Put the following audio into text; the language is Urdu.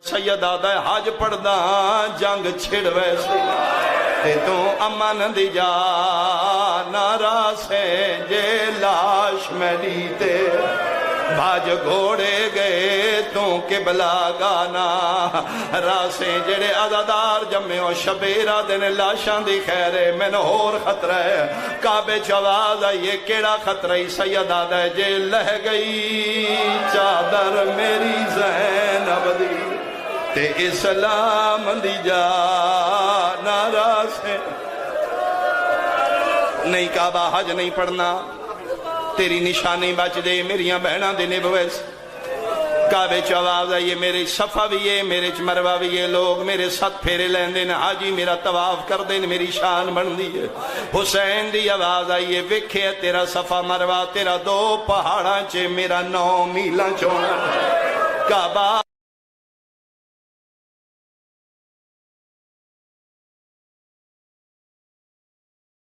سید آدھا حج پڑھدا جنگ چھڑ ویسے تے تو امن دی جا نارا سے جے لاش میری تے بھاج گھوڑے گئے تو قبلہ گانا راسے جڑے عزادار جمعے و شبیرہ دن لاشان دی خیرے میں ہور خطرہ ہے کعبے چواز آئیے کیڑا خطرہ ہی سید آدھا جے لہ گئی چادر میری زینب دی تے اسلام دی جا نارا سے نہیں کعبہ حج نہیں پڑھنا تیری نشانی بچ دے میریاں بہناں دے نبویس کعبے چواز آئیے میرے صفحہ بھی ہے میرے مروہ بھی ہے لوگ میرے ساتھ پھیرے لین دین حاجی میرا طواف کر دین میری شان بن دی ہے حسین دی آواز آئیے وکھے تیرا صفحہ مروہ تیرا 2 پہاڑاں چے میرا 9 میلاں چونا کعبہ